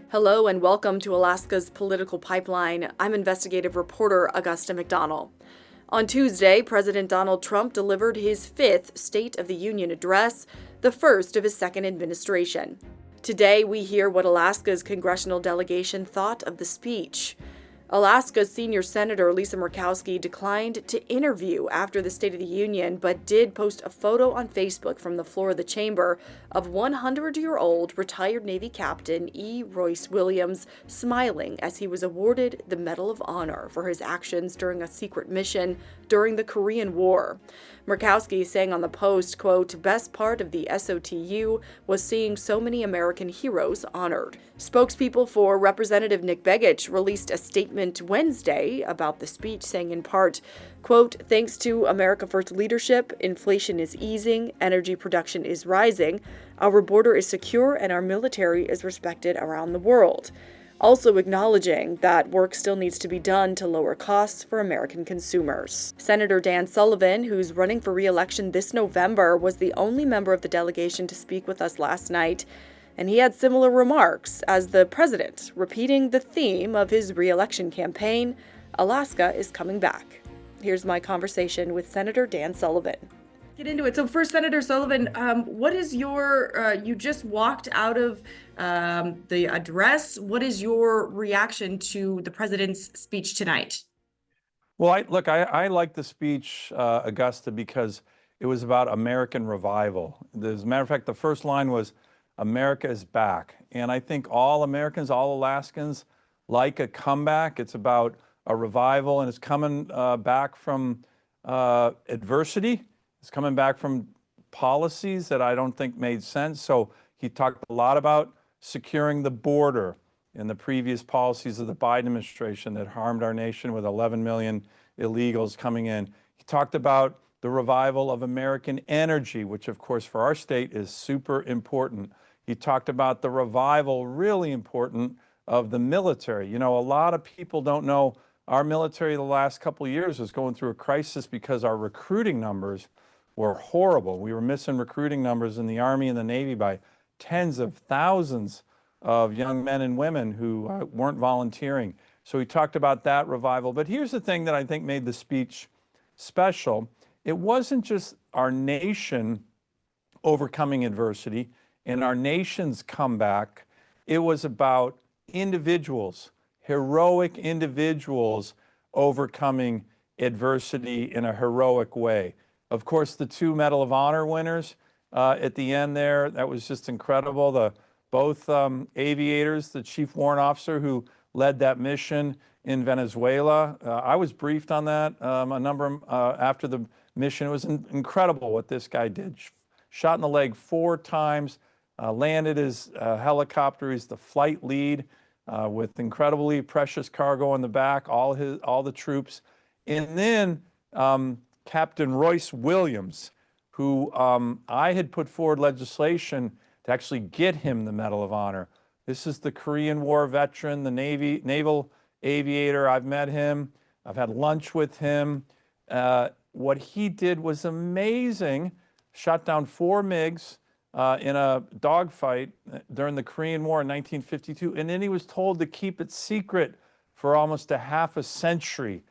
Hello and welcome to Alaska's Political Pipeline. I'm investigative reporter Augusta McDonnell. On Tuesday, President Donald Trump delivered his fifth State of the Union address, the first of his second administration. Today, we hear what Alaska's congressional delegation thought of the speech. Alaska's senior senator Lisa Murkowski declined to interview after the State of the Union, but did post a photo on Facebook from the floor of the chamber of 100-year-old retired Navy Captain E. Royce Williams smiling as he was awarded the Medal of Honor for his actions during a secret mission during the Korean War. Murkowski saying on the post, quote, "Best part of the SOTU was seeing so many American heroes honored." Spokespeople for Representative Nick Begich released a statement Wednesday about the speech, saying in part, quote, "Thanks to America First leadership, inflation is easing, energy production is rising, our border is secure, and our military is respected around the world." Also acknowledging that work still needs to be done to lower costs for American consumers. Senator Dan Sullivan, who's running for re-election this November, was the only member of the delegation to speak with us last night, and he had similar remarks as the president, repeating the theme of his re-election campaign: Alaska is coming back. Here's my conversation with Senator Dan Sullivan. Get into it. So first, Senator Sullivan, what is your, you just walked out of the address. What is your reaction to the president's speech tonight? Well, I like the speech, Augusta, because it was about American revival. As a matter of fact, the first line was, "America is back." And I think all Americans, all Alaskans like a comeback. It's about a revival, and it's coming back from adversity. It's coming back from policies that I don't think made sense. So he talked a lot about securing the border and the previous policies of the Biden administration that harmed our nation with 11 million illegals coming in. He talked about the revival of American energy, which of course for our state is super important. He talked about the revival, really important, of the military. You know, a lot of people don't know our military the last couple of years was going through a crisis because our recruiting numbers were horrible. We were missing recruiting numbers in the Army and the Navy by tens of thousands of young men and women who weren't volunteering. So he talked about that revival. But here's the thing that I think made the speech special. It wasn't just our nation overcoming adversity and our nation's comeback. It was about individuals, heroic individuals overcoming adversity in a heroic way. Of course, the two Medal of Honor winners at the end there, that was just incredible. Both aviators, the chief warrant officer who led that mission in Venezuela. I was briefed on that a number after the mission. It was incredible what this guy did. Shot in the leg 4 times, landed his helicopter. He's the flight lead with incredibly precious cargo on the back, all the troops. And then Captain Royce Williams, who I had put forward legislation to actually get him the Medal of Honor. This is the Korean War veteran, the naval aviator. I've met him. I've had lunch with him. What he did was amazing. Shot down 4 MiGs in a dogfight during the Korean War in 1952. And then he was told to keep it secret for almost a half a century.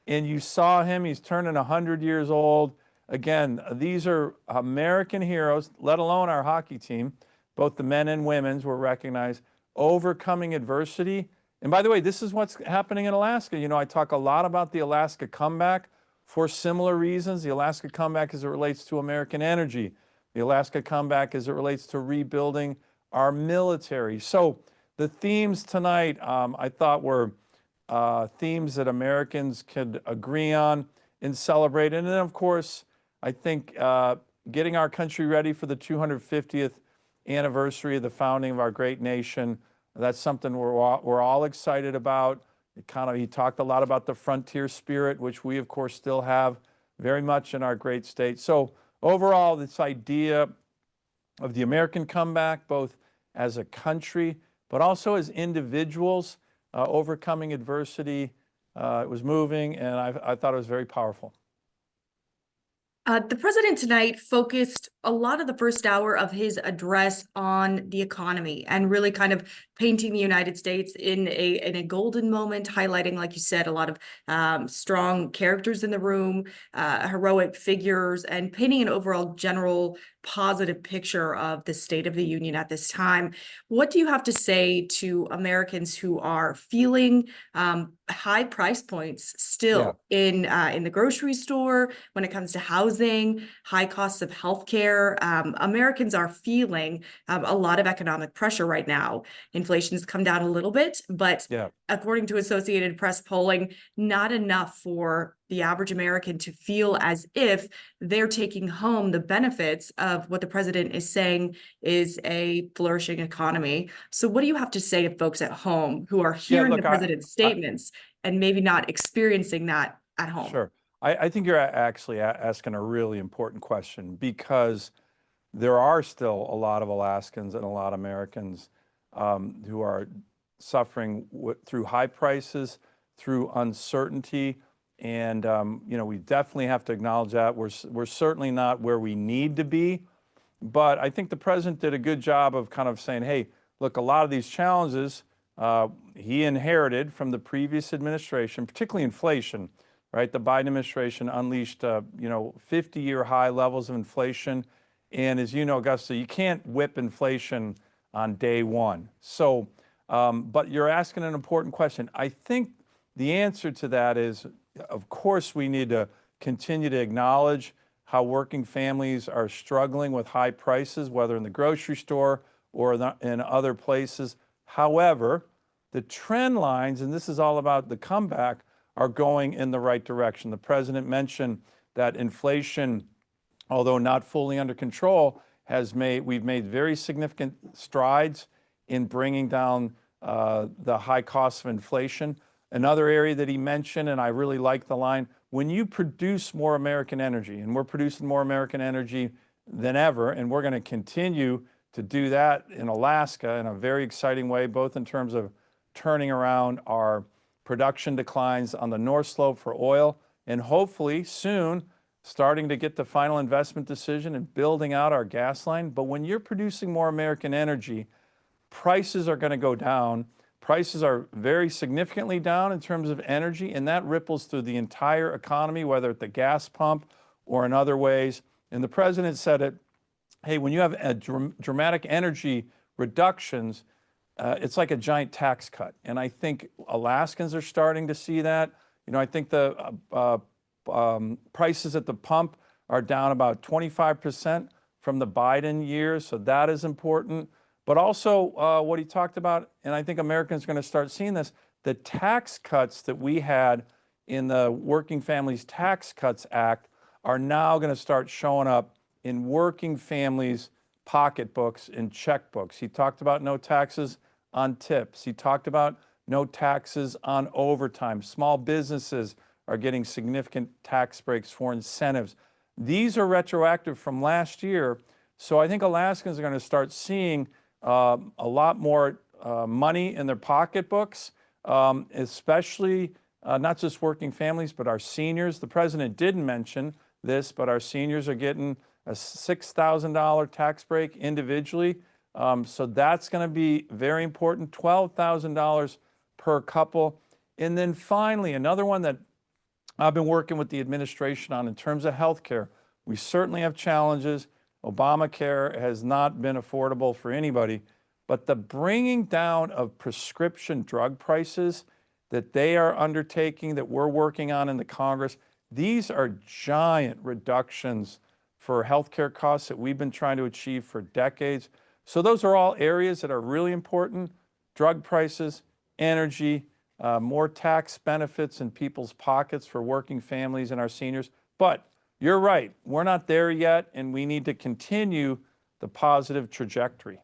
And you saw him, he's turning 100 years old. Again, these are American heroes, let alone our hockey team. Both the men and women's were recognized, overcoming adversity. And by the way, this is what's happening in Alaska. You know, I talk a lot about the Alaska comeback for similar reasons. The Alaska comeback as it relates to American energy. The Alaska comeback as it relates to rebuilding our military. So the themes tonight, I thought were themes that Americans could agree on and celebrate. And then, of course, I think getting our country ready for the 250th anniversary of the founding of our great nation, that's something we're all excited about. He talked a lot about the frontier spirit, which we, of course, still have very much in our great state. So overall, this idea of the American comeback, both as a country, but also as individuals, overcoming adversity, it was moving, and I thought it was very powerful. The president tonight focused a lot of the first hour of his address on the economy and really kind of painting the United States in a golden moment, highlighting, like you said, a lot of strong characters in the room, heroic figures, and painting an overall general positive picture of the State of the Union at this time. What do you have to say to Americans who are feeling high price points Yeah. still in the grocery store when it comes to housing, high costs of healthcare? Americans are feeling a lot of economic pressure right now. Inflation's come down a little bit, but Yeah. according to Associated Press polling, not enough for the average American to feel as if they're taking home the benefits of what the president is saying is a flourishing economy. So what do you have to say to folks at home who are Yeah. hearing the Look, president's statements and maybe not experiencing that at home? sure. I think you're actually asking a really important question because there are still a lot of Alaskans and a lot of Americans who are suffering through high prices, through uncertainty. And, we definitely have to acknowledge that. We're certainly not where we need to be. But I think the president did a good job of kind of saying, hey, look, a lot of these challenges he inherited from the previous administration, particularly inflation, right? The Biden administration unleashed, 50-year high levels of inflation. And as you know, Augusta, you can't whip inflation on day one. So, but you're asking an important question. I think the answer to that is, of course, we need to continue to acknowledge how working families are struggling with high prices, whether in the grocery store or in other places. However, the trend lines, and this is all about the comeback, are going in the right direction. The president mentioned that inflation, although not fully under control, we've made very significant strides in bringing down the high costs of inflation. Another area that he mentioned, and I really like the line, when you produce more American energy, and we're producing more American energy than ever, and we're going to continue to do that in Alaska in a very exciting way, both in terms of turning around our production declines on the North Slope for oil, and hopefully soon starting to get the final investment decision and building out our gas line. But when you're producing more American energy, prices are going to go down. Prices are very significantly down in terms of energy, and that ripples through the entire economy, whether at the gas pump or in other ways. And the president said it, hey, when you have a dramatic energy reductions, it's like a giant tax cut. And I think Alaskans are starting to see that. I think the prices at the pump are down about 25% from the Biden years, so that is important. But also what he talked about, and I think Americans are going to start seeing this, the tax cuts that we had in the Working Families Tax Cuts Act are now going to start showing up in working families' pocketbooks and checkbooks. He talked about no taxes on tips. He talked about no taxes on overtime. Small businesses are getting significant tax breaks for incentives. These are retroactive from last year. So I think Alaskans are going to start seeing a lot more money in their pocketbooks, especially not just working families, but our seniors. The president didn't mention this, but our seniors are getting a $6,000 tax break individually. So that's going to be very important, $12,000 per couple. And then finally, another one that I've been working with the administration on in terms of health care. We certainly have challenges. Obamacare has not been affordable for anybody, but the bringing down of prescription drug prices that they are undertaking, that we're working on in the Congress, these are giant reductions for healthcare costs that we've been trying to achieve for decades. So those are all areas that are really important: drug prices, energy, more tax benefits in people's pockets for working families and our seniors. But you're right, we're not there yet, and we need to continue the positive trajectory.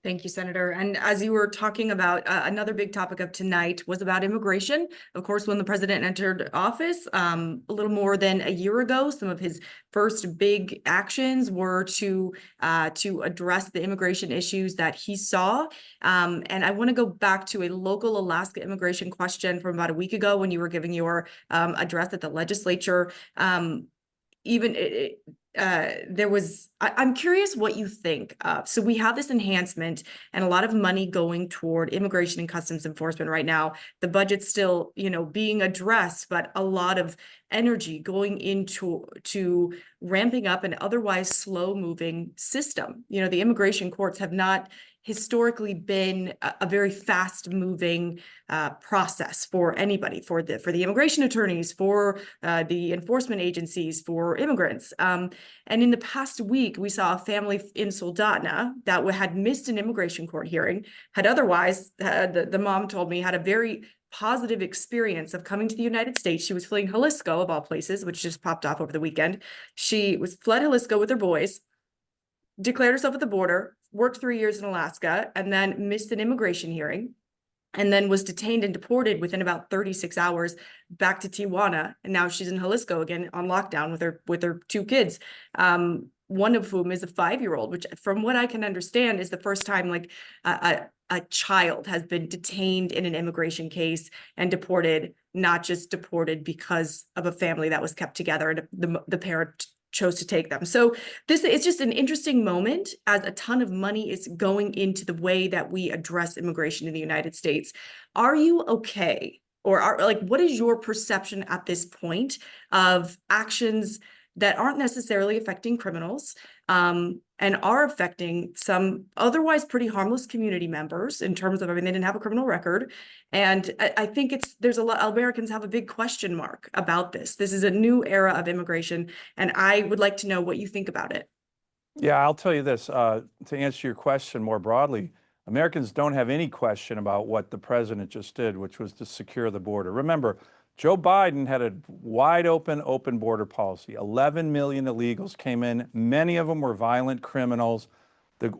Thank you, Senator. And as you were talking about, another big topic of tonight was about immigration. Of course, when the president entered office a little more than a year ago, some of his first big actions were to address the immigration issues that he saw. And I want to go back to a local Alaska immigration question from about a week ago when you were giving your address at the legislature. Even there was, I'm curious what you think of. So we have this enhancement and a lot of money going toward immigration and customs enforcement right now. The budget's still, being addressed, but a lot of energy going into ramping up an otherwise slow moving system. The immigration courts have not historically been a very fast moving process for anybody, for the immigration attorneys, for the enforcement agencies, for immigrants. And in the past week, we saw a family in Soldotna that had missed an immigration court hearing, had otherwise, the mom told me, had a very positive experience of coming to the United States. She was fleeing Jalisco, of all places, which just popped off over the weekend. She fled Jalisco with her boys, declared herself at the border, worked 3 years in Alaska, and then missed an immigration hearing, and then was detained and deported within about 36 hours back to Tijuana. And now she's in Jalisco again on lockdown with her two kids. One of whom is a 5-year-old, which from what I can understand is the first time like a child has been detained in an immigration case and deported, not just deported because of a family that was kept together and the parent chose to take them. So it's just an interesting moment as a ton of money is going into the way that we address immigration in the United States. Are you okay? Or what is your perception at this point of actions that aren't necessarily affecting criminals, and are affecting some otherwise pretty harmless community members in terms of, they didn't have a criminal record. And I think there's a lot, Americans have a big question mark about this. This is a new era of immigration, and I would like to know what you think about it. Yeah, I'll tell you this, to answer your question more broadly, Americans don't have any question about what the president just did, which was to secure the border. Remember, Joe Biden had a wide open border policy. 11 million illegals came in. Many of them were violent criminals. The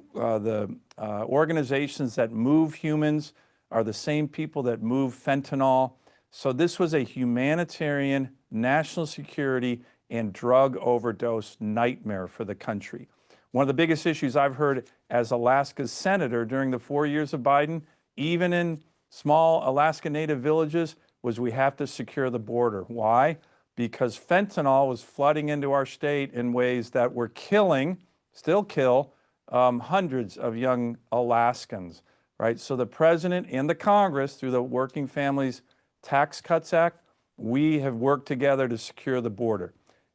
organizations that move humans are the same people that move fentanyl. So this was a humanitarian, national security, and drug overdose nightmare for the country. One of the biggest issues I've heard as Alaska's senator during the 4 years of Biden, even in small Alaska Native villages, was we have to secure the border. Why? Because fentanyl was flooding into our state in ways that were still kill hundreds of young Alaskans, right? So the president and the Congress, through the Working Families Tax Cuts Act, we have worked together to secure the border.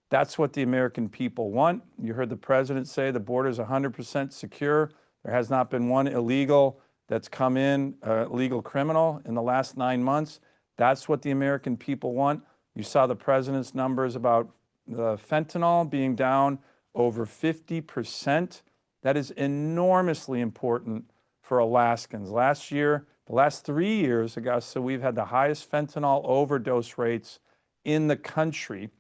That's what the American people want. You heard the president say the border is 100% secure. There has not been one illegal that's come in, illegal criminal in the last 9 months. That's what the American people want. You saw the president's numbers about the fentanyl being down over 50%. That is enormously important for Alaskans. Last year, the last 3 years, Augusta, we've had the highest fentanyl overdose rates in the country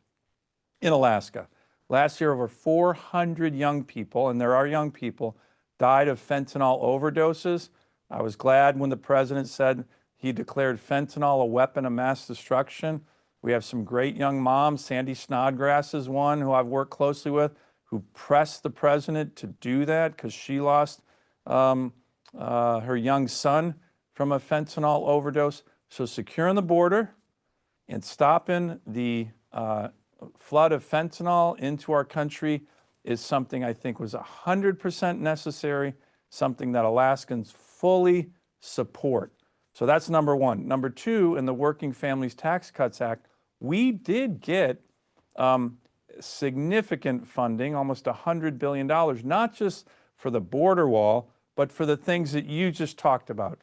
in Alaska. Last year, over 400 young people, and there are young people, died of fentanyl overdoses. I was glad when the president said he declared fentanyl a weapon of mass destruction. We have some great young moms. Sandy Snodgrass is one who I've worked closely with, who pressed the president to do that because she lost her young son from a fentanyl overdose. So securing the border and stopping the flood of fentanyl into our country is something I think was 100% necessary, something that Alaskans fully support. So that's number one. Number two, in the Working Families Tax Cuts Act, we did get significant funding, almost $100 billion, not just for the border wall, but for the things that you just talked about.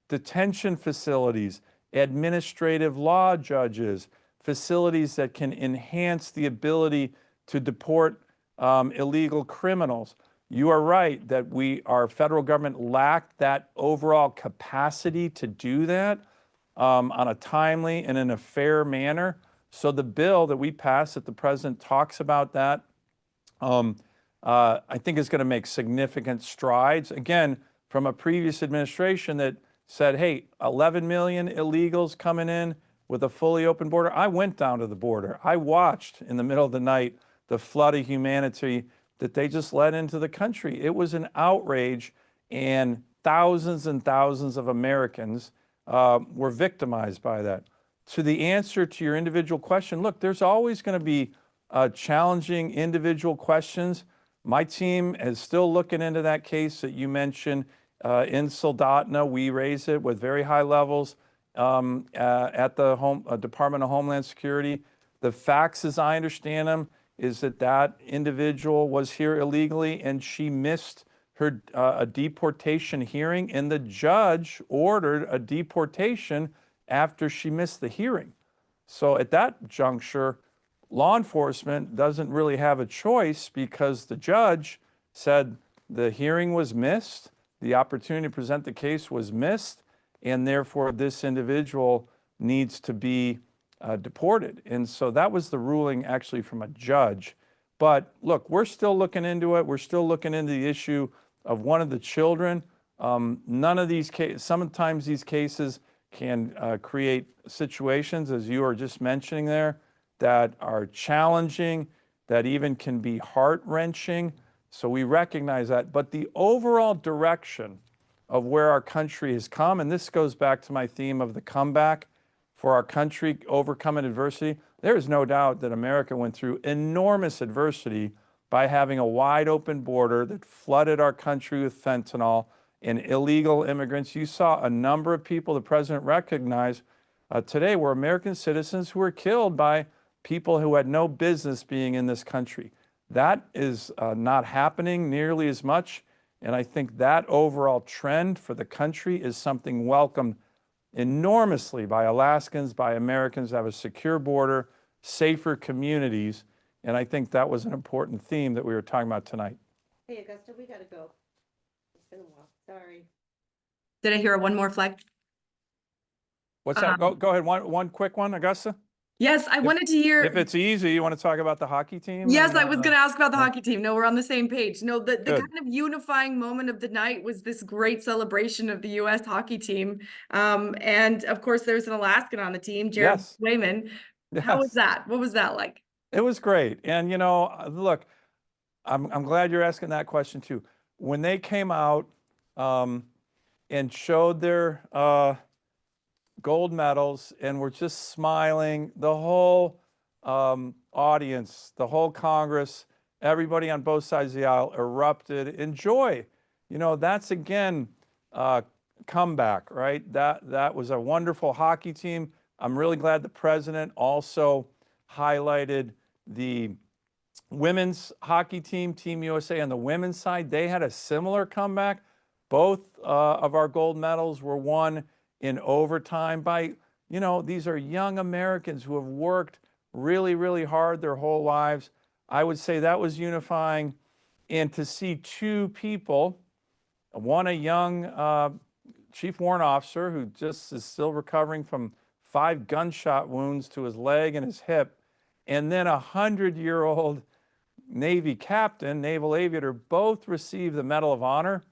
Detention facilities, administrative law judges, facilities that can enhance the ability to deport illegal criminals. You are right that our federal government lacked that overall capacity to do that on a timely and in a fair manner. So the bill that we passed, that the president talks about that, I think is going to make significant strides. Again, from a previous administration that said, hey, 11 million illegals coming in with a fully open border. I went down to the border. I watched in the middle of the night the flood of humanity that they just let into the country. It was an outrage, and thousands of Americans were victimized by that. To the answer to your individual question, look, there's always going to be challenging individual questions. My team is still looking into that case that you mentioned in Soldotna. We raise it with very high levels at the Department of Homeland Security. The facts, as I understand them, is that that individual was here illegally and she missed her a deportation hearing, and the judge ordered a deportation after she missed the hearing. So at that juncture, law enforcement doesn't really have a choice because the judge said the hearing was missed, the opportunity to present the case was missed, and therefore this individual needs to be deported. And so that was the ruling actually from a judge. But look, we're still looking into it. We're still looking into the issue of one of the children. None of these cases, sometimes these cases can create situations, as you are just mentioning there, that are challenging, that even can be heart-wrenching. So we recognize that. But the overall direction of where our country has come, and this goes back to my theme of the comeback for our country, overcoming adversity, there is no doubt that America went through enormous adversity by having a wide open border that flooded our country with fentanyl and illegal immigrants. You saw a number of people the president recognized today were American citizens who were killed by people who had no business being in this country. That is not happening nearly as much. And I think that overall trend for the country is something welcomed enormously by Alaskans, by Americans, to have a secure border, safer communities. And I think that was an important theme that we were talking about tonight. Hey, Augusta, we gotta go. It's been a while. Sorry. Did I hear one more flag? What's that? Go ahead. One quick one, Augusta. Yes, I wanted to hear. If it's easy, you want to talk about the hockey team? Yes, I was going to ask about the hockey team. No, we're on the same page. No, the Good. kind of unifying moment of the night was this great celebration of the U.S. hockey team. And of course, there's an Alaskan on the team, Jared Yes. Wayman. How was that? What was that like? It was great. And, you know, look, I'm glad you're asking that question too. When they came out and showed their gold medals and were just smiling, the whole audience, the whole Congress, everybody on both sides of the aisle erupted in joy. You know, that's again comeback, right? That was a wonderful hockey team. I'm really glad the president also highlighted the women's hockey team, Team USA on the women's side. They had a similar comeback. Both of our gold medals were won in overtime by, you know, these are young Americans who have worked really, really hard their whole lives. I would say that was unifying. And to see two people, one a young chief warrant officer who just is still recovering from 5 gunshot wounds to his leg and his hip, and then a 100-year-old Navy captain, naval aviator, both received the Medal of Honor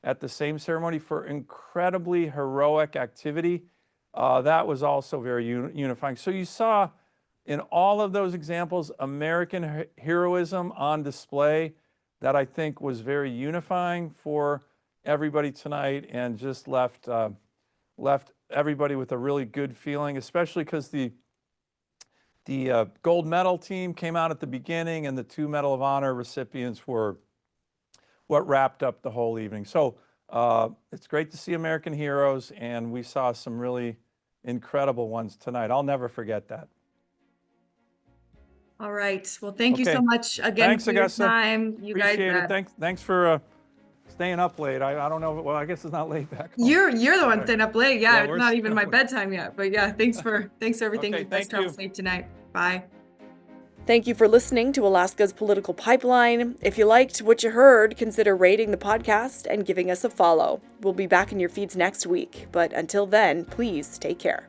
at the same ceremony for incredibly heroic activity. That was also very unifying. So you saw in all of those examples American heroism on display that I think was very unifying for everybody tonight, and just left everybody with a really good feeling, especially because the gold medal team came out at the beginning, and the 2 Medal of Honor recipients were what wrapped up the whole evening. So it's great to see American heroes, and we saw some really incredible ones tonight. I'll never forget that. All right. Well, thank you Okay. so much again Thanks, for your Augusta. time. You Appreciate guys, it. Thanks for staying up late. I don't know. Well, I guess it's not late back home. You're the one staying up late. Yeah, Yeah, it's we're not even still- my bedtime yet. But yeah, thanks for everything. Okay, You guys thank travel you. safe tonight. Bye. Thank you for listening to Alaska's Political Pipeline. If you liked what you heard, consider rating the podcast and giving us a follow. We'll be back in your feeds next week, but until then, please take care.